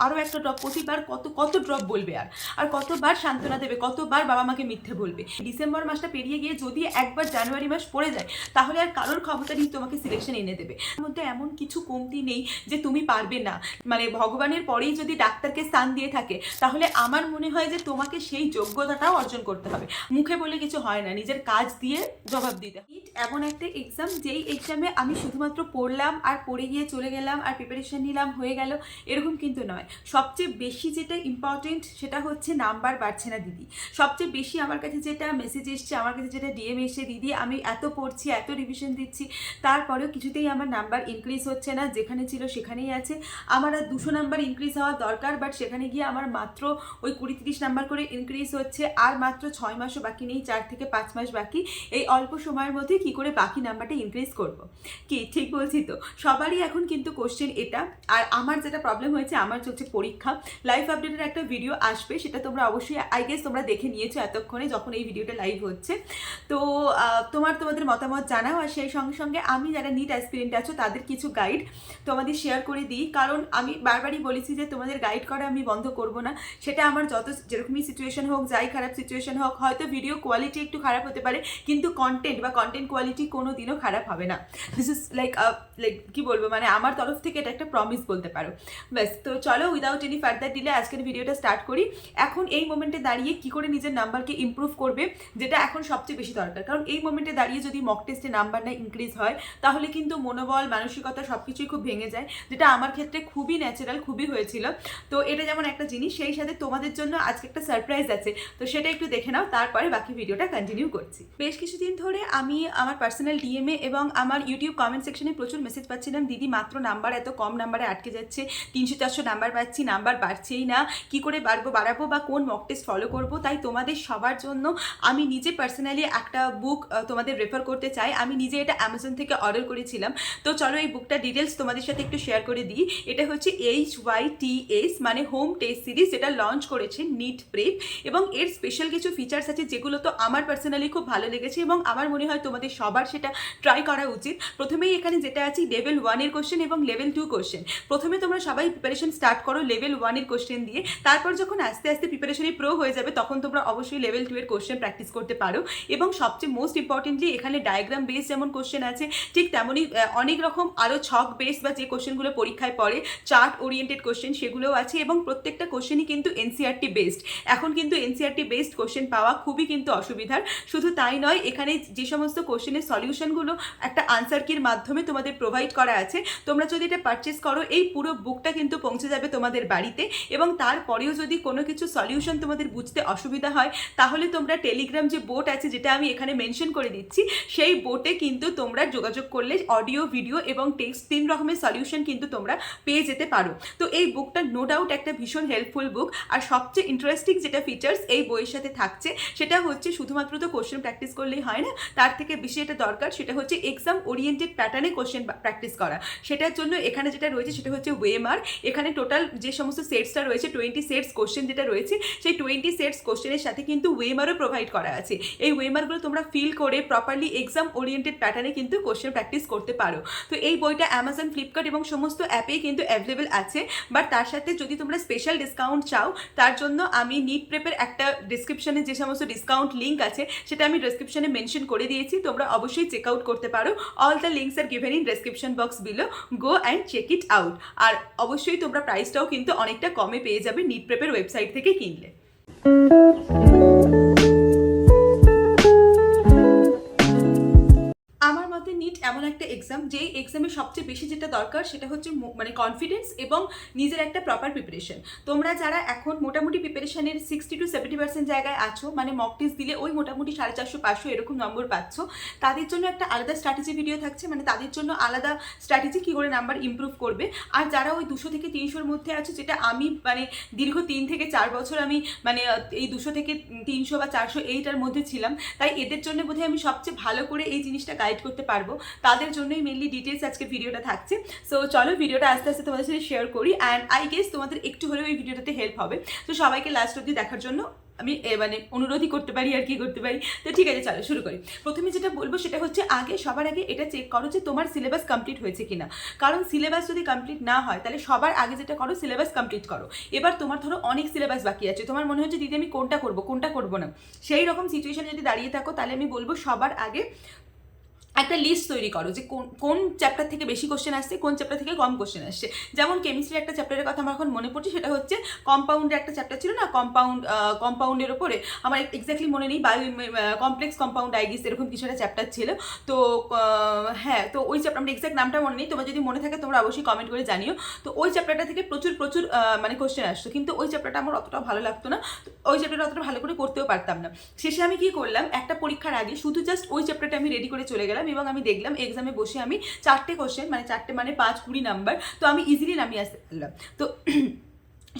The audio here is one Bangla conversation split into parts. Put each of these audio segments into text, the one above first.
আরও একটা ড্রপ, প্রতিবার কত কত ড্রপ বলবে আর কতবার সান্ত্বনা দেবে, কতবার বাবা মাকে মিথ্যে বলবে। ডিসেম্বর মাসটা পেরিয়ে গিয়ে যদি একবার জানুয়ারি মাস পড়ে যায় তাহলে আর কারোর ক্ষমতা নেই তোমাকে সিলেকশন এনে দেবে। তার মধ্যে এমন কিছু কমতি নেই যে তুমি পারবে না, মানে ভগবানের পরেই যদি ডাক্তারকে স্থান দিয়ে থাকে তাহলে আমার মনে হয় যে তোমাকে সেই যোগ্যতাটাও অর্জন করতে হবে। মুখে বলে কিছু হয় না, নিজের কাজ দিয়ে জবাব দিতে। নিট এমন একটা এক্সাম যেই এক্সামে আমি শুধুমাত্র পড়লাম আর পড়ে গিয়ে চলে গেলাম আর প্রিপারেশন নিলাম হয়ে গেল, এরকম কিন্তু নয়। সবচেয়ে বেশি যেটা ইম্পর্টেন্ট সেটা হচ্ছে নাম্বার বাড়ছে না দিদি। সবচেয়ে বেশি আমার কাছে যেটা মেসেজ এসছে, আমার কাছে যেটা ডিএম এসছে, দিদি আমি এত পড়ছি, এত রিভিশন দিচ্ছি, তারপরেও কিছুতেই আমার নাম্বার ইনক্রিজ হচ্ছে না, যেখানে ছিল সেখানেই আছে। আমার আর 200 নাম্বার ইনক্রিজ হওয়া দরকার, বাট সেখানে গিয়ে আমার মাত্র ওই 20-30 নাম্বার করে ইনক্রিজ হচ্ছে। আর মাত্র 6 মাসও বাকি নেই, 4 থেকে 5 মাস বাকি। এই অল্প সময়ের মধ্যে কি করে বাকি নাম্বারটা ইনক্রিজ করব? কি ঠিক বলছি তো? সবারই এখন কিন্তু কোশ্চেন এটা। আর আমার যেটা প্রবলেম হয়েছে, আমার চলছে পরীক্ষা, লাইভ আপডেটের একটা ভিডিও আসবে, সেটা তোমরা অবশ্যই আই গেস তোমরা দেখে নিয়েছো এতক্ষণে যখন এই ভিডিওটা লাইভ হচ্ছে। তো তোমাদের মতামত জানাও। আর সেই সঙ্গে সঙ্গে আমি যারা নিট অ্যাসপিরেন্ট আছো তাদের কিছু গাইড তোমাদের শেয়ার করে দিই, কারণ আমি বারবারই বলেছি যে তোমাদের গাইড করা আমি বন্ধ করব না। সেটা আমার যত যেরকমই সিচুয়েশন হোক, যাই খারাপ সিচুয়েশন হোক, হয়তো ভিডিও কোয়ালিটি একটু খারাপ হতে পারে কিন্তু কন্টেন্ট বা কন্টেন্ট কোয়ালিটি কোনো দিনও খারাপ হবে না। দিস ইজ লাইক কি বলবো, মানে আমার তরফ থেকে এটা একটা প্রমিস বলতে পারো। ব্যাস, তো চলো উইদাউট এনি ফার্দার ডিলে আজকের ভিডিওটা স্টার্ট করি। এখন এই মোমেন্টে দাঁড়িয়ে কি করে নিজের নাম্বারকে ইমপ্রুভ করবে, যেটা এখন সবচেয়ে বেশি দরকার। কারণ এই মোমেন্টে দাঁড়িয়ে যদি মক টেস্টে নাম্বার না ইনক্রিজ হয় তাহলে কিন্তু মনোবল, মানসিকতা সব কিছুই খুব ভেঙে যায়, যেটা আমার ক্ষেত্রে খুবই ন্যাচারাল, খুবই হয়েছিল। তো এটা যেমন একটা জিনিস, সেই সাথে তোমাদের জন্য আজকে একটা সারপ্রাইজ আছে, তো সেটা একটু দেখে নাও, তারপরে বাকি ভিডিওটা কন্টিনিউ করছি। বেশ কিছুদিন ধরে আমি আমার পার্সোনাল ডিএমএ এবং আমার ইউটিউব কমেন্ট সেকশনে প্রচুর মেসেজ পাচ্ছিলাম, দিদি মাত্র নাম্বার এত কম নাম্বারে আটকে যাচ্ছে, 300-400 নাম্বার পাচ্ছি, নাম্বার বাড়ছেই না, কি করে বাড়াবো বা কোন মক টেস্ট ফলো করবো। তাই তোমাদের সবার জন্য আমি নিজে পার্সোনালি একটা বুক তোমাদের রেফার করতে চাই। আমি নিজে এটা অ্যামাজন থেকে অর্ডার করেছিলাম। তো চলো এই বুকটা ডিটেলস তোমাদের সাথে একটু শেয়ার করে দিই। এটা হচ্ছে HYTS মানে হোম টেস্ট সিরিজ, যেটা লঞ্চ করেছে নিট প্রেপ, এবং এর স্পেশাল কিছু ফিচার্স আছে যেগুলো তো আমার পার্সোনালি খুব ভালো লেগেছে এবং আমার মনে হয় তোমাদের সবার সেটা ট্রাই করা উচিত। প্রথমেই এখানে যেটা আছে লেভেল 1 এর কোশ্চেন এবং লেভেল 2 কোশ্চেন। প্রথমে তোমরা সবাই প্রিপারেশন স্টার্ট করো লেভেল 1 এর কোশ্চেন দিয়ে, তারপর যখন আস্তে আস্তে প্রিপারেশনে প্রো হয়ে যাবে তখন তোমরা অবশ্যই লেভেল 2 এর কোশ্চেন প্র্যাকটিস করতে পারো। এবং সবচেয়ে মোস্ট ইম্পর্টেন্টলি এখানে ডায়াগ্রাম বেস যেমন কোশ্চেন আছে, ঠিক তেমনই অনেক রকম আরও ছক বেস বা যে কোশ্চেনগুলো পরীক্ষায় পড়ে চার্ট ওরিয়েন্টেড কোশ্চেন সেগুলোও আছে, এবং প্রত্যেকটা কোশ্চেনই কিন্তু এনসিআরটি বেসড। এখন কিন্তু এনসিআরটি বেসড কোশ্চেন পাওয়া খুবই কিন্তু অসুবিধার। শুধু তাই নয়, এখানে যে সমস্ত কোশ্চেনের সলিউশনগুলো একটা আনসার কির মাধ্যমে তোমাদের প্রোভাইড করা আছে, তোমরা যদি এটা পারচেস করো এই পুরো বুকটা কিন্তু পৌঁছে যাবে তোমাদের বাড়িতে। এবং তারপরেও যদি কোনো কিছু সলিউশন তোমাদের বুঝতে অসুবিধা হয় তাহলে তোমরা টেলিগ্রাম যে বোট আছে, যেটা আমি এখানে মেনশন করে দিচ্ছি, সেই বোটে কিন্তু তোমরা যোগাযোগ করলে অডিও, ভিডিও এবং টেক্সট 3 রকমের সলিউশন কিন্তু তোমরা পেয়ে যেতে পারো। তো এই বুকটা নো ডাউট একটা ভীষণ হেল্পফুল বুক। আর সবচেয়ে ইন্টারেস্টিং যেটা ফিচার্স এই বইয়ের সাথে থাকছে সেটা হচ্ছে শুধুমাত্র তো কোশ্চেন প্র্যাকটিস করলেই হয় না, তার থেকে বেশি এটা দরকার সেটা হচ্ছে এক্সাম ওরিয়েন্টেড প্যাটার্নে কোশ্চেন প্র্যাকটিস করা। সেটার জন্য এখানে যেটা রয়েছে সেটা হচ্ছে ওয়েমার। এখানে টোটাল যে সমস্ত সেটসটা রয়েছে 20 সেটস কোশ্চেন যেটা রয়েছে, সেই 20 সেটস কোশ্চেনের সাথে কিন্তু ওয়েমারও প্রোভাইড করা আছে। এই ওয়েমারগুলো তোমরা ফিল করে প্রপারলি এক্সাম ওরিয়েন্টেড প্যাটার্নে কিন্তু কোশ্চেন প্র্যাকটিস করতে পারো। তো এই বইটা অ্যামাজন, ফ্লিপকার্ট এবং সমস্ত অ্যাপেই কিন্তু অ্যাভেলেবেল আছে। বাট তার সাথে যদি তোমরা স্পেশাল ডিসকাউন্ট চাও তার জন্য আমি নিট প্রেপের একটা ডিসক্রিপশনে যে সমস্ত ডিসকাউন্ট লিঙ্ক আছে সেটা আমি ডিসক্রিপশনে মেনশন করে দিয়েছি, তোমরা অবশ্যই চেক আউট করতে পারো। All the links are given in description box below, go and check it out. আর অবশ্যই তোমরা প্রাইসটাও কিন্তু অনেকটা কমে পেয়ে যাবে নিট প্রেপের ওয়েবসাইট থেকে কিনলে। আমার মতে নিট এমন একটা এক্সাম যেই এক্সামে সবচেয়ে বেশি যেটা দরকার সেটা হচ্ছে মানে কনফিডেন্স এবং নিজের একটা প্রপার প্রিপারেশন। তোমরা যারা এখন মোটামুটি প্রিপারেশনের 60 to 70% জায়গায় আছো, মানে মক টেস্ট দিলে ওই মোটামুটি 450-500 এরকম নম্বর পাচ্ছ, তাদের জন্য একটা আলাদা স্ট্র্যাটেজি ভিডিও থাকছে, মানে তাদের জন্য আলাদা স্ট্র্যাটেজি কী করে নাম্বার ইমপ্রুভ করবে। আর যারা ওই 200 থেকে 300-র মধ্যে আছে, যেটা আমি মানে দীর্ঘ 3 থেকে 4 বছর আমি মানে এই 200 থেকে 300 বা 400 এইটার মধ্যে ছিলাম, তাই এদের জন্য বোধহয় আমি সবচেয়ে ভালো করে এই জিনিসটা গাইড করতে পারবো, তাদের জন্যই মেনলি ডিটেলস আজকে ভিডিওটা থাকছে। সো চলো ভিডিওটা আস্তে আস্তে তোমাদের সাথে শেয়ার করি, অ্যান্ড আই গেস তোমাদের একটু হলেও এই ভিডিওটাতে হেল্প হবে। তো সবাইকে লাস্ট অবধি দেখার জন্য আমি মানে অনুরোধই করতে পারি আর কি করতে পারি। তো ঠিক আছে, চলো শুরু করি। প্রথমে যেটা বলবো সেটা হচ্ছে সবার আগে এটা চেক করো যে তোমার সিলেবাস কমপ্লিট হয়েছে কিনা। কারণ সিলেবাস যদি কমপ্লিট না হয় তাহলে সবার আগে যেটা করো সিলেবাস কমপ্লিট করো। এবার তোমার ধরো অনেক সিলেবাস বাকি আছে, তোমার মনে হচ্ছে দিদি আমি কোনটা করবো না, সেই রকম সিচুয়েশন যদি দাঁড়িয়ে থাকো তাহলে আমি বলবো সবার আগে একটা লিস্ট তৈরি করো যে কোন চ্যাপ্টার থেকে বেশি কোশ্চেন আসছে, কোন চ্যাপ্টার থেকে কম কোশ্চেন আসছে। যেমন কেমিস্ট্রির একটা চ্যাপ্টারের কথা আমার এখন মনে পড়ছে, সেটা হচ্ছে কম্পাউন্ডের একটা চ্যাপ্টার ছিল না, কম্পাউন্ডের ওপরে, আমার এক্স্যাক্টলি মনে নেই, কমপ্লেক্স কম্পাউন্ড আইগিস এরকম কিছু একটা চ্যাপ্টার ছিল। তো হ্যাঁ, তো ওই চ্যাপ্টার, আমার এক্স্যাক্ট নামটা মনে নেই, তোমার যদি মনে থাকে তোমরা অবশ্যই কমেন্ট করে জানিও। তো ওই চ্যাপ্টারটা থেকে প্রচুর মানে কোশ্চেন আসতো, কিন্তু ওই চ্যাপ্টারটা আমার অতটা ভালো লাগতো না, ওই চ্যাপ্টারটা অতটা ভালো করে করতেও পারতাম না। শেষে আমি কি করলাম, একটা পরীক্ষার আগে শুধু জাস্ট ওই চ্যাপ্টারটা আমি রেডি করে চলে গেলাম এবং আমি দেখলাম এক্সামে বসে আমি 4টে কোশ্চেন, মানে 4টে মানে 5-20 নাম্বার, তো আমি ইজিলি নামিয়ে আসতে পারলাম। তো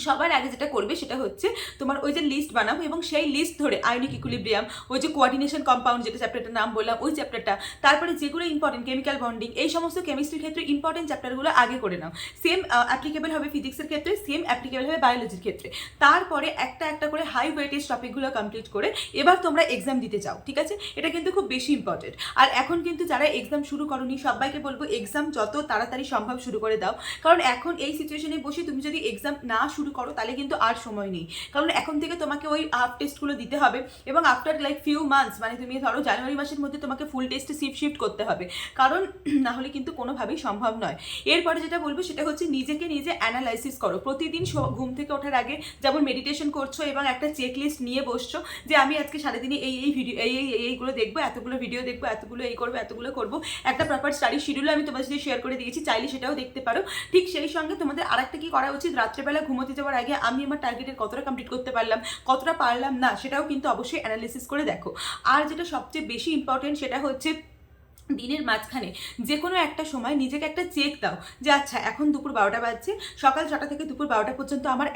সবার আগে যেটা করবে সেটা হচ্ছে তোমার ওই যে লিস্ট বানাবো এবং সেই লিস্ট ধরে আয়নিক ইকুইলিব্রিয়াম, ওই যে কোঅর্ডিনেশন কম্পাউন্ড যেটা চ্যাপ্টারটার নাম বললাম ওই চ্যাপ্টারটা, তারপরে যেগুলো ইম্পর্টেন্ট কেমিক্যাল বন্ডিং, এই সমস্ত কেমিস্ট্রির ক্ষেত্রে ইম্পর্টেন্ট চ্যাপ্টারগুলো আগে করে নাও। সেম অ্যাপ্লিকেবল হবে ফিজিক্সের ক্ষেত্রে, সেম অ্যাপ্লিকেবল হবে বায়োলজির ক্ষেত্রে। তারপরে একটা করে হাই ওয়েটেজ টপিকগুলো কমপ্লিট করে এবার তোমরা এক্সাম দিতে চাও, ঠিক আছে? এটা কিন্তু খুব বেশি ইম্পর্টেন্ট। আর এখন কিন্তু যারা এক্সাম শুরু করোনি সবাইকে বলবো এক্সাম যত তাড়াতাড়ি সম্ভব শুরু করে দাও, কারণ এখন এই সিচুয়েশনে বসে তুমি যদি এক্সাম না শুরু করো তাহলে কিন্তু আর সময় নেই। কারণ এখন থেকে তোমাকে ওই হাফ টেস্টগুলো দিতে হবে এবং আফটার লাইক ফিউ মান্থস, মানে তুমি ধরো জানুয়ারি মাসের মধ্যে তোমাকে ফুল টেস্টে শিফট করতে হবে, কারণ না হলে কিন্তু কোনোভাবেই সম্ভব নয়। এরপরে যেটা বলবো সেটা হচ্ছে নিজেকে নিজে অ্যানালাইসিস করো। প্রতিদিন ঘুম থেকে ওঠার আগে যেমন মেডিটেশন করছো এবং একটা চেকলিস্ট নিয়ে বসছো যে আমি আজকে সারাদিনে এই ভিডিও এইগুলো দেখবো, এতগুলো ভিডিও দেখবো, এতগুলো এই করবো, এতগুলো করবো, একটা প্রপার স্টাডি শিডিউল আমি তোমাদের সাথে শেয়ার করে দিয়েছি, চাইলে সেটাও দেখতে পারো। ঠিক সেই সঙ্গে তোমাদের আরেকটা কি করা উচিত, রাত্রেবেলা ঘুমোতে যাওয়ার আগে আমি আমার টার্গেটের কতটা কমপ্লিট করতে পারলাম, কতটা পারলাম না, সেটাও কিন্তু অবশ্যই অ্যানালিসিস করে দেখো। আর যেটা সবচেয়ে বেশি ইম্পর্টেন্ট সেটা হচ্ছে দিনের মাঝখানে যে কোনো একটা সময় নিজেকে একটা চেক দাও যে আচ্ছা এখন দুপুর 12টা বাজছে, সকাল 6টা থেকে দুপুর 12টা পর্যন্ত আমার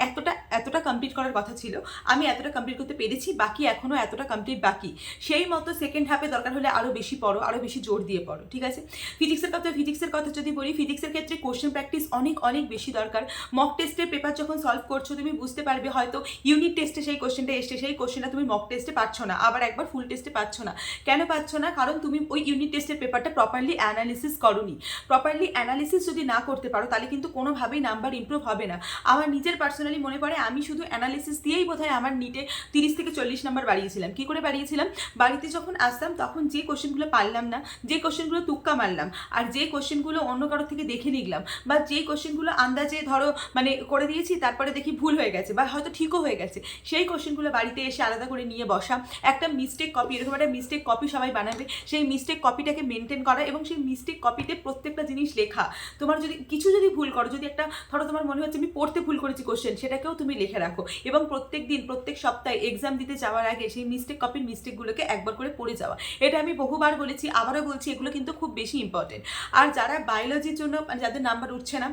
এতটা কমপ্লিট করার কথা ছিল, আমি এতটা কমপ্লিট করতে পেরেছি, বাকি এখনও এতটা কমপ্লিট বাকি। সেই মতো সেকেন্ড হাফে দরকার হলে আরও বেশি পড়ো, আরও বেশি জোর দিয়ে পড়ো, ঠিক আছে? ফিজিক্সের কথা যদি বলি, ফিজিক্সের ক্ষেত্রে কোশ্চেন প্র্যাকটিস অনেক বেশি দরকার। মক টেস্টের পেপার যখন সলভ করছো তুমি বুঝতে পারবে হয়তো ইউনিট টেস্টে সেই কোশ্চেনটা এসছে, সেই কোশ্চেনটা তুমি মক টেস্টে পাচ্ছ না, আবার একবার ফুল টেস্টে পাচ্ছ না। কেন পাচ্ছ না? কারণ তুমি ওই ইউনিট টেস্টের পেপারটা প্রপারলি অ্যানালিসিস করোনি। প্রপারলি অ্যানালিসিস যদি না করতে পারো তাহলে কিন্তু কোনোভাবেই নাম্বার ইমপ্রুভ হবে না। আমার নিজের পার্সোনালি মনে পড়ে আমি শুধু অ্যানালিসিস দিয়েই বোধহয় আমার নিটে 30 থেকে 40 নাম্বার বাড়িয়েছিলাম। কী করে বাড়িয়েছিলাম? বাড়িতে যখন আসতাম তখন যে কোশ্চেনগুলো পারলাম না, যে কোশ্চেনগুলো তুক্কা মারলাম, আর যে কোশ্চেনগুলো অন্য কারোর থেকে দেখে নিলাম, বা যে কোশ্চেনগুলো আন্দাজে ধরো মানে করে দিয়েছি তারপরে দেখি ভুল হয়ে গেছে বা হয়তো ঠিকও হয়ে গেছে, সেই কোশ্চেনগুলো বাড়িতে এসে আলাদা করে নিয়ে বসা, একটা মিস্টেক কপি, এরকম একটা মিস্টেক কপি সবাই বানাবে, সেই মিস্টেক কপিটাকে মেনটেন করা এবং সেই মিস্টেক কপিতে প্রত্যেকটা জিনিস লেখা। তোমার যদি কিছু ভুল করো, যদি একটা ধরো তোমার মনে হচ্ছে আমি পড়তে ভুল করেছি কোশ্চেন, সেটাকেও তুমি লিখে রাখো এবং প্রত্যেক দিন প্রত্যেক সপ্তাহে এক্সাম দিতে যাওয়ার আগে সেই মিস্টেক মিস্টেকগুলোকে একবার করে পড়ে যাওয়া। এটা আমি বহুবার বলেছি, আবারও বলছি, এগুলো কিন্তু খুব বেশি ইম্পর্টেন্ট। আর যারা বায়োলজির জন্য যাদের নাম্বার উঠছে না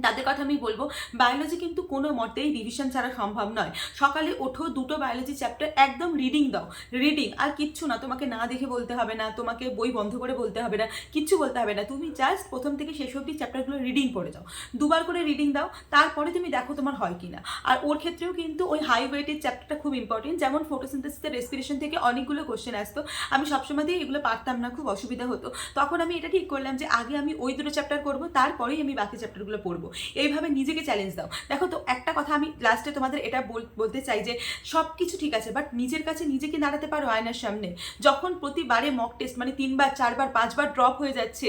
তাদের কথা আমি বলবো, বায়োলজি কিন্তু কোনো মতেই রিভিশন ছাড়া সম্ভব নয়। সকালে ওঠো, 2টো বায়োলজি চ্যাপ্টার একদম রিডিং দাও, রিডিং, আর কিচ্ছু না, তোমাকে না দেখে বলতে হবে না, তোমাকে বই বন্ধ করে বলতে হবে না, কিচ্ছু বলতে হবে না, তুমি জাস্ট প্রথম থেকে শেষ অবধি চ্যাপ্টারগুলো রিডিং পড়ে যাও, 2বার করে রিডিং দাও, তারপরে তুমি দেখো তোমার হয় কি না। আর ওর ক্ষেত্রেও কিন্তু ওই হাই ওয়েটের চ্যাপ্টারটা খুব ইম্পর্টেন্ট, যেমন ফটোসিনথেসিস রেসপিরেশন থেকে অনেকগুলো কোশ্চেন আসতো, আমি সবসময়তেই এগুলো পারতাম না, খুব অসুবিধা হতো, তখন আমি এটা ঠিক করলাম যে আগে আমি ওই 2টো চ্যাপ্টার করবো, তারপরেই আমি বাকি চ্যাপ্টারগুলো পড়বো। এইভাবে নিজেকে চ্যালেঞ্জ দাও। দেখো তো একটা কথা আমি লাস্টে তোমাদের এটা বলতে চাই যে সব কিছু ঠিক আছে, বাট নিজের কাছে নিজেকে দাঁড়াতে পারো আয়নার সামনে? যখন প্রতিবারে মক টেস্ট মানে 3বার 4বার 5বার ড্রপ হয়ে যাচ্ছে,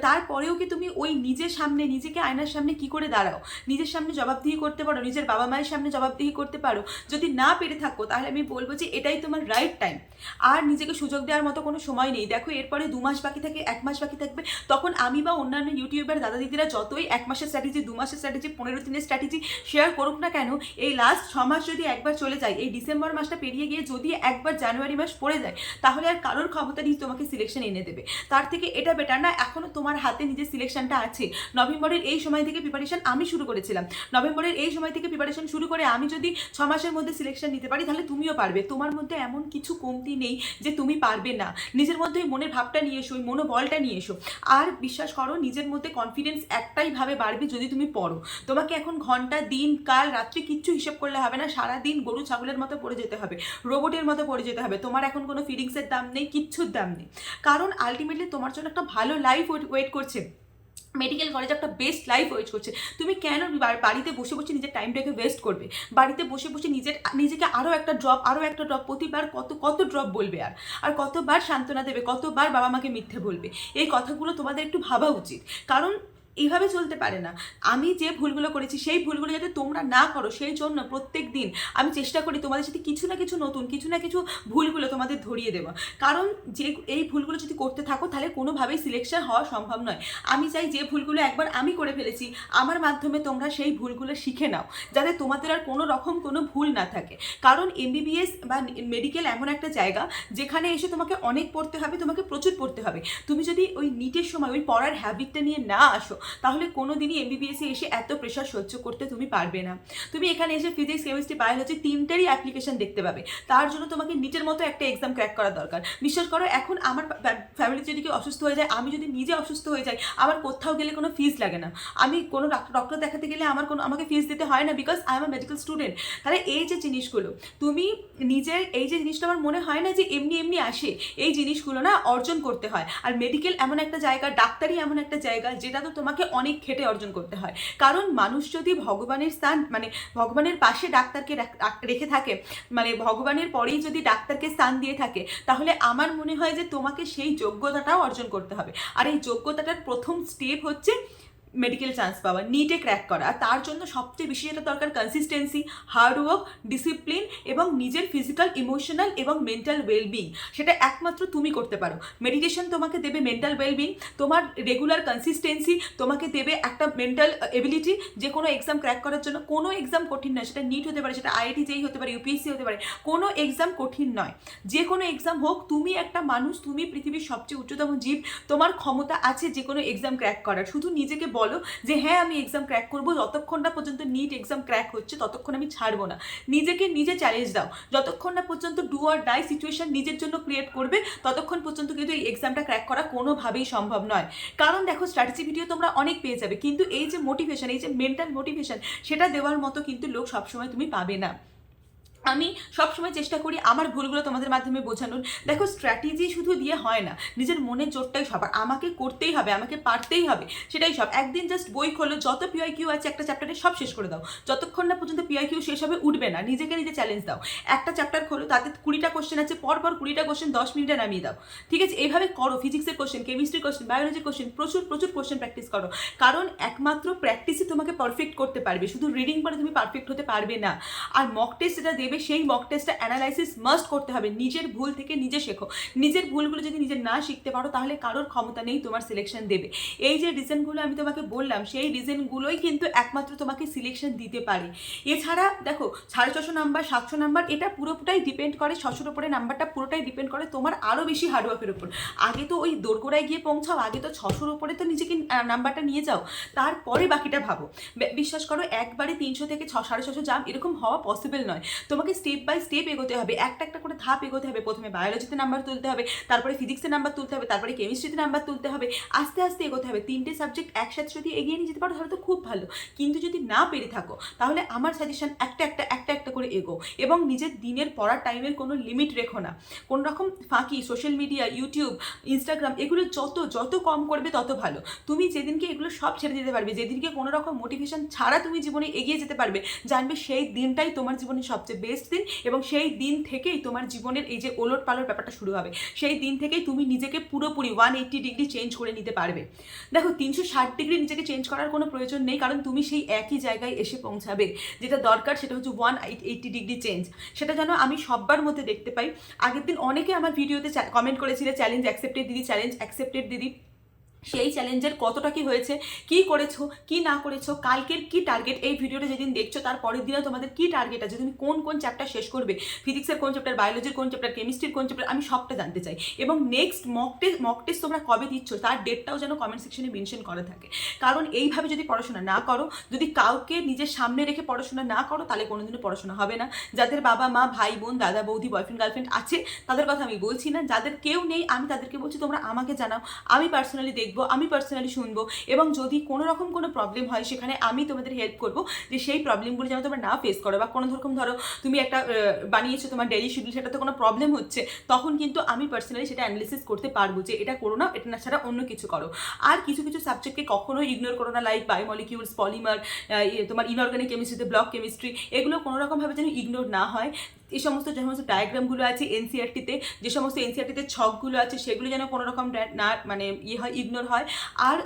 তারপরেও কি তুমি ওই নিজের সামনে নিজেকে আয়নার সামনে কি করে দাঁড়াও? নিজের সামনে জবাবদিহি করতে পারো? নিজের বাবা মায়ের সামনে জবাবদিহি করতে পারো? যদি না পেরে থাকো তাহলে আমি বলবো যে এটাই তোমার রাইট টাইম, আর নিজেকে সুযোগ দেওয়ার মতো কোনো সময় নেই। দেখো এরপরে 2 মাস বাকি থাকে, 1 মাস বাকি থাকবে, তখন আমি বা অন্যান্য ইউটিউবার দাদা দিদিরা যতই 1 মাসের স্ট্র্যাটেজি, 2 মাসের স্ট্র্যাটেজি, 15 দিনের স্ট্র্যাটেজি শেয়ার করুক না কেন, এই লাস্ট 6 মাস যদি একবার চলে যায়, এই ডিসেম্বর মাসটা পেরিয়ে গিয়ে যদি একবার জানুয়ারি মাস পড়ে যায়, তাহলে আর কারোর ক্ষমতা নেই তোমাকে সিলেকশন এনে দেবে। তার থেকে এটা বেটার না, এখনও তোমার হাতে নিজের সিলেকশনটা আছে। নভেম্বরের এই সময় থেকে প্রিপারেশন আমি শুরু করেছিলাম, নভেম্বরের এই সময় থেকে প্রিপারেশন শুরু করে আমি যদি 6 মাসের মধ্যে সিলেকশন নিতে পারি তাহলে তুমিও পারবে। তোমার মধ্যে এমন কিছু কমতি নেই যে তুমি পারবে না। নিজের মধ্যে মনের ভাবটা নিয়ে এসো, ওই মনোবলটা নিয়ে এসো, আর বিশ্বাস করো নিজের মধ্যে কনফিডেন্স একটাই ভাবে বাড়বে যদি তুমি পড়ো। তোমাকে এখন ঘন্টা, দিন, কাল, রাত্রি কিচ্ছু হিসেব করলে হবে না, সারাদিন গরু ছাগলের মতো পড়ে যেতে হবে, রোবটের মতো পড়ে যেতে হবে। তোমার এখন কোনো ফিলিংসের দাম নেই, কিচ্ছুর দাম নেই, কারণ আলটিমেটলি তোমার জন্য একটা ভালো লাইফ ওয়েট করছে। মেডিকেল কলেজে একটা বেস্ট লাইফ ওয়েট করছে। তুমি কেন বাড়িতে বসে বসে নিজের টাইমটাকে ওয়েস্ট করবে? বাড়িতে বসে বসে নিজেকে আরও একটা ড্রপ প্রতিবার কত ড্রপ বলবে আর কতবার সান্ত্বনা দেবে, কতবার বাবা মাকে মিথ্যে বলবে? এই কথাগুলো তোমাদের একটু ভাবা উচিত, কারণ এইভাবে চলতে পারে না। আমি যে ভুলগুলো করেছি সেই ভুলগুলো যাতে তোমরা না করো, সেই জন্য প্রত্যেক দিন আমি চেষ্টা করি তোমাদের সাথে কিছু না কিছু নতুন, কিছু না কিছু ভুলগুলো তোমাদের ধরিয়ে দেওয়া। কারণ যে এই ভুলগুলো যদি করতে থাকো তাহলে কোনোভাবেই সিলেকশন হওয়া সম্ভব নয়। আমি চাই যে ভুলগুলো একবার আমি করে ফেলেছি আমার মাধ্যমে তোমরা সেই ভুলগুলো শিখে নাও, যাতে তোমাদের আর কোনো রকম কোনো ভুল না থাকে। কারণ এমবিবিএস বা মেডিকেল এমন একটা জায়গা যেখানে এসে তোমাকে অনেক পড়তে হবে, তোমাকে প্রচুর পড়তে হবে। তুমি যদি ওই নিটের সময় ওই পড়ার হ্যাবিটটা নিয়ে না আসো, তাহলে কোনো দিনই এমবিবিএসে এসে এত প্রেশার সহ্য করতে তুমি পারবে না। তুমি এখানে এসে ফিজিক্স, কেমিস্ট্রি, বায়োলজি তিনটেরই অ্যাপ্লিকেশন দেখতে পাবে। তার জন্য তোমাকে নিটের মতো একটা এক্সাম ক্র্যাক করা দরকার। বিশ্বাস করো, এখন আমার ফ্যামিলিতে যদি কেউ অসুস্থ হয়ে যায়, আমি যদি নিজে অসুস্থ হয়ে যাই, আমার কোথাও গেলে কোনো ফিস লাগে না। আমি কোনো ডক্টর দেখাতে গেলে আমাকে ফিস দিতে হয় না, because I am a medical student. তাহলে এই যে জিনিসগুলো তুমি নিজের, এই যে জিনিসটা আমার মনে হয় না যে এমনি এমনি আসে, এই জিনিসগুলো না অর্জন করতে হয়। আর মেডিকেল এমন একটা জায়গা, ডাক্তারি এমন একটা জায়গা যেটা তো তোমাকে অনেক খেটে অর্জন করতে হয়। কারণ মানুষ যদি ভগবানের স্থান, মানে ভগবানের পাশে ডাক্তারকে রেখে থাকে, মানে ভগবানের পরেই যদি ডাক্তারকে স্থান দিয়ে থাকে, তাহলে আমার মনে হয় যে তোমাকে সেই যোগ্যতাটাও অর্জন করতে হবে। আর এই যোগ্যতাটার প্রথম স্টেপ হচ্ছে মেডিকেল চান্স পাওয়া, নিটে ক্র্যাক করা। আর তার জন্য সবচেয়ে বেশি যেটা দরকার কনসিস্টেন্সি, হার্ডওয়ার্ক, ডিসিপ্লিন এবং নিজের ফিজিক্যাল, ইমোশনাল এবং মেন্টাল ওয়েলবিং। সেটা একমাত্র তুমি করতে পারো। মেডিটেশন তোমাকে দেবে মেন্টাল ওয়েলবিং, তোমার রেগুলার কনসিস্টেন্সি তোমাকে দেবে একটা মেন্টাল এবিলিটি যে কোনো এক্সাম ক্র্যাক করার জন্য। কোনো এক্সাম কঠিন নয়, সেটা নিট হতে পারে, সেটা আইআইটি জেই হতে পারে, ইউপিএসসি হতে পারে, কোনো এক্সাম কঠিন নয়। যে কোনো এক্সাম হোক, তুমি একটা মানুষ, তুমি পৃথিবীর সবচেয়ে উচ্চতম জীব, তোমার ক্ষমতা আছে যে কোনো এক্সাম ক্র্যাক করার। শুধু নিজেকে বলো যে হ্যাঁ আমি এক্সাম ক্র্যাক করবো, যতক্ষণ না পর্যন্ত নিট এক্সাম ক্র্যাক হচ্ছে ততক্ষণ আমি ছাড়বো না। নিজেকে নিজে চ্যালেঞ্জ দাও, যতক্ষণ না পর্যন্ত ডু অর ডাই সিচুয়েশন নিজের জন্য ক্রিয়েট করবে ততক্ষণ পর্যন্ত কিন্তু এই এক্সামটা ক্র্যাক করা কোনোভাবেই সম্ভব নয়। কারণ দেখো, স্ট্র্যাটেজি ভিডিও তোমরা অনেক পেয়ে যাবে, কিন্তু এই যে মোটিভেশন, এই যে মেন্টাল মোটিভেশন, সেটা দেওয়ার মতো কিন্তু লোক সবসময় তুমি পাবে না। আমি সবসময় চেষ্টা করি আমার ভুলগুলো তোমাদের মাধ্যমে বোঝানোর। দেখো, স্ট্র্যাটেজি শুধু দিয়ে হয় না, নিজের মনের জোরটাই সব। আর আমাকে করতেই হবে, আমাকে পারতেই হবে, সেটাই সব। একদিন জাস্ট বই খোলো, যত পিআইকিউ আছে একটা চ্যাপ্টারে সব শেষ করে দাও। যতক্ষণ না পর্যন্ত পিআইকিউ শেষ হবে উঠবে না, নিজেকে নিজে চ্যালেঞ্জ দাও। একটা চ্যাপ্টার খোলো, তাতে 20টা কোশ্চেন আছে, পরপর 20টা কোশ্চেন 10 মিনিটে নামিয়ে দাও। ঠিক আছে, এইভাবে করো। ফিজিক্সের কোশ্চেন, কেমিস্ট্রির কোশ্চেন, বায়োলজির কোশ্চেন, প্রচুর কোশ্চেন প্র্যাকটিস করো। কারণ একমাত্র প্র্যাকটিসই তোমাকে পারফেক্ট করতে পারবে, শুধু রিডিং পরে তুমি পারফেক্ট হতে পারবে না। আর মক টেস্ট যেটা দেবে, সেই মক টেস্টটা অ্যানালাইসিস মাস্ট করতে হবে। নিজের ভুল থেকে নিজে শেখো। নিজের ভুলগুলো যদি নিজে না শিখতে পারো, তাহলে কারোর ক্ষমতা নেই তোমার সিলেকশন দেবে। এই যে রিজনগুলো আমি তোমাকে বললাম, সেই রিজনগুলোই কিন্তু একমাত্র তোমাকে সিলেকশন দিতে পারে। এছাড়া দেখো, 650 নাম্বার, 700 নাম্বার, এটা পুরোটাই ডিপেন্ড করে, 600-র উপরে নাম্বারটা পুরোটাই ডিপেন্ড করে তোমার আরও বেশি হার্ডওয়ার্কের উপর। আগে তো ওই দোরগোড়ায় গিয়ে পৌঁছাও, আগে তো 600-র উপরে তো নিজেকে নাম্বারটা নিয়ে যাও, তারপরে বাকিটা ভাবো। বিশ্বাস করো, একবারে 300 থেকে 650 যাম এরকম হওয়া পসিবল নয়। তোমাকে স্টেপ বাই স্টেপ এগোতে হবে, একটা একটা করে ধাপ এগোতে হবে। প্রথমে বায়োলজিতে নাম্বার তুলতে হবে, তারপরে ফিজিক্সে নাম্বার তুলতে হবে, তারপরে কেমিস্ট্রিতে নাম্বার তুলতে হবে। আস্তে আস্তে এগোতে হবে। 3টে সাবজেক্ট একসাথে যদি এগিয়ে নিয়ে যেতে পারো তাহলে তো খুব ভালো, কিন্তু যদি না পেরে থাকো তাহলে আমার সাজেশন একটা একটা করে এগো। এবং নিজের দিনের পড়ার টাইমের কোনো লিমিট রেখো না। কোনো রকম ফাঁকি, সোশ্যাল মিডিয়া, ইউটিউব, ইনস্টাগ্রাম, এগুলো যত কম করবে তত ভালো। তুমি যেদিনকে এগুলো সব ছেড়ে দিতে পারবে, যেদিনকে কোনো রকম মোটিভেশন ছাড়া তুমি জীবনে এগিয়ে যেতে পারবে, জানবে সেই দিনটাই তোমার জীবনের সবচেয়ে বেস্ট দিন। এবং সেই দিন থেকেই তোমার জীবনের এই যে ওলট পালট ব্যাপারটা শুরু হবে। সেই দিন থেকেই তুমি নিজেকে পুরোপুরি 180 ডিগ্রি চেঞ্জ করে নিতে পারবে। দেখো, 360 ডিগ্রি নিজেকে চেঞ্জ করার কোনো প্রয়োজন নেই, কারণ তুমি সেই একই জায়গায় এসে পৌঁছাবে। যেটা দরকার সেটা হচ্ছে 180 ডিগ্রি চেঞ্জ। সেটা যেন আমি সবার মধ্যে দেখতে পাই। আগের দিন অনেকে আমার ভিডিওতে কমেন্ট করেছিল, চ্যালেঞ্জ অ্যাকসেপ্টেড দিদি, চ্যালেঞ্জ অ্যাকসেপ্টেড দিদি। সেই চ্যালেঞ্জের কতটা কি হয়েছে, কি করেছো, কি না করেছো, কালকের কি টার্গেট, এই ভিডিওটা যেদিন দেখছো তার পরের দিনে তোমাদের কি টার্গেট আছে, তুমি কোন চ্যাপ্টার শেষ করবে, ফিজিক্সের কোন চ্যাপ্টার, বায়োলজির কোন চ্যাপ্টার, কেমিস্ট্রির কোন চ্যাপ্টার, আমি সবটা জানতে চাই। এবং নেক্সট মক টেস্ট তোমরা কবে দিচ্ছ তার ডেটটাও যেন কমেন্ট সেকশনে মেনশন করা থাকে। কারণ এইভাবে যদি পড়াশোনা না করো, যদি কাউকে নিজের সামনে রেখে পড়াশোনা না করো, তাহলে কোনোদিনও পড়াশোনা হবে না। যাদের বাবা মা, ভাই বোন, দাদা বৌদি, বয়ফ্রেন্ড গার্লফ্রেন্ড আছে তাদের কথা আমি বলছি না, যাদের কেউ নেই আমি তাদেরকে বলছি তোমরা আমাকে জানাও, আমি পার্সোনালি দেখবো দেখবো, আমি পার্সোনালি শুনবো, এবং যদি কোনো রকম কোনো প্রবলেম হয় সেখানে আমি তোমাদের হেল্প করবো যে সেই প্রবলেমগুলো যেন তোমরা না ফেস করো, বা কোনো রকম ধরো তুমি একটা বানিয়েছো তোমার ডেইলি শিডিউল, সেটাতে কোনো প্রবলেম হচ্ছে, তখন কিন্তু আমি পার্সোনালি সেটা অ্যানালিসিস করতে পারবো যে এটা করো না, এটা না ছাড়া অন্য কিছু করো। আর কিছু কিছু সাবজেক্টকে কখনোই ইগনোর করো না, লাইক বায়োমলিকিউলস, পলিমার, তোমার ইনঅর্গানিক কেমিস্ট্রিতে ব্লক কেমিস্ট্রি, এগুলো কোনো রকমভাবে যেন ইগনোর না হয়। এই সমস্ত যে সমস্ত ডায়াগ্রামগুলো আছে এনসিআরটিতে, যে সমস্ত এনসিআরটিতে ছকগুলো আছে সেগুলো যেন কোনো রকম না মানে হয়, ইগনোর হয়। আর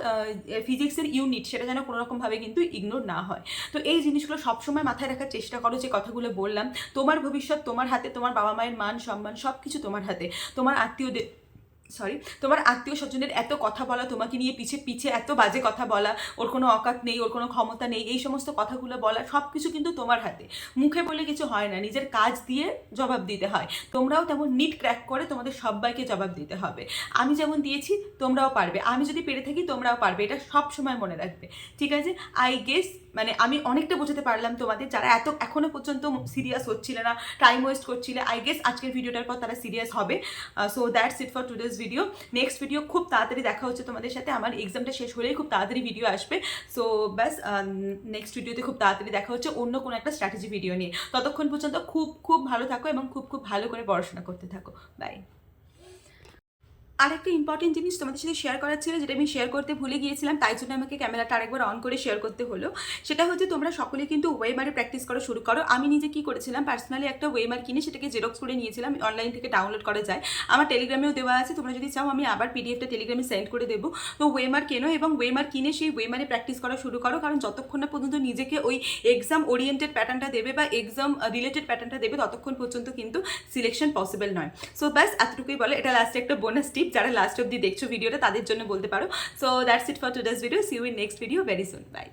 ফিজিক্সের ইউনিট সেটা যেন কোনো রকমভাবে কিন্তু ইগনোর না হয়। তো এই জিনিসগুলো সবসময় মাথায় রাখার চেষ্টা করো, যে কথাগুলো বললাম। তোমার ভবিষ্যৎ তোমার হাতে, তোমার বাবা মায়ের মান সম্মান সব কিছু তোমার হাতে। তোমার তোমার আত্মীয় স্বজনের এত কথা বলা, তোমাকে নিয়ে পিছে পিছে এত বাজে কথা বলা, ওর কোনো অকাত নেই, ওর কোনো ক্ষমতা নেই, এই সমস্ত কথাগুলো বলা, সব কিছু কিন্তু তোমার হাতে। মুখে বলে কিছু হয় না, নিজের কাজ দিয়ে জবাব দিতে হয়। তোমরাও তেমন নিট ক্র্যাক করে তোমাদের সবাইকে জবাব দিতে হবে। আমি যেমন দিয়েছি তোমরাও পারবে, আমি যদি পেরে থাকি তোমরাও পারবে, এটা সব সময় মনে রাখবে, ঠিক আছে? আই গেস মানে আমি অনেকটা বোঝাতে পারলাম তোমাদের, যারা এখনো পর্যন্ত সিরিয়াস হচ্ছিলে না, টাইম ওয়েস্ট করছিলে, আই গেস আজকের ভিডিওটার পর তারা সিরিয়াস হবে। So that's it for today's video. Next video খুব তাড়াতাড়ি দেখা হচ্ছে তোমাদের সাথে, আমার এক্সামটা শেষ হলেই খুব তাড়াতাড়ি ভিডিও আসবে। সো ব্যাস, নেক্সট ভিডিওতে খুব তাড়াতাড়ি দেখা হচ্ছে অন্য কোনো একটা স্ট্র্যাটেজি ভিডিও নিয়ে। ততক্ষণ পর্যন্ত খুব খুব ভালো থাকো এবং খুব খুব ভালো করে পড়াশোনা করতে থাকো। বাই। আর একটা ইম্পর্টেন্ট জিনিস তোমাদের সাথে শেয়ার করার ছিল, যেটা আমি শেয়ার করতে ভুলে গিয়েছিলাম, তাই জন্য আমাকে ক্যামেরাটা আরেকবার অন করে শেয়ার করতে হলো। সেটা হচ্ছে তোমরা সকলে কিন্তু ওয়েমারে প্র্যাকটিস করা শুরু করো। আমি নিজে কি করেছিলাম, পার্সোনালি একটা ওয়েমার কিনে সেটাকে জেরক্স করে নিয়েছিলাম, অনলাইন থেকে ডাউনলোড করা যায়, আমার টেলিগ্রামেও দেওয়া আছে, তোমরা যদি চাও আমি আবার পিডিএফটা টেলিগ্রামে সেন্ড করে দেবো। তো ওয়েমার কেনো এবং ওয়েমার কিনে সেই ওয়েমারে প্র্যাকটিস করা শুরু করো, কারণ যতক্ষণ না পর্যন্ত নিজেকে ওই এক্সাম ওরিয়েন্টেড প্যাটার্নটা দেবে বা এক্সাম রিলেটেড প্যাটার্নটা দেবে, ততক্ষণ পর্যন্ত কিন্তু সিলেকশন পসিবল নয়। সো ব্যাস এতটুকুই বলে, এটা লাস্টে একটা বোনাস টিপ, যারা লাস্ট অব্দি দেখছো ভিডিওটা তাদের জন্য বলতে পারো। So that's it for today's video, see you in next video very soon, by.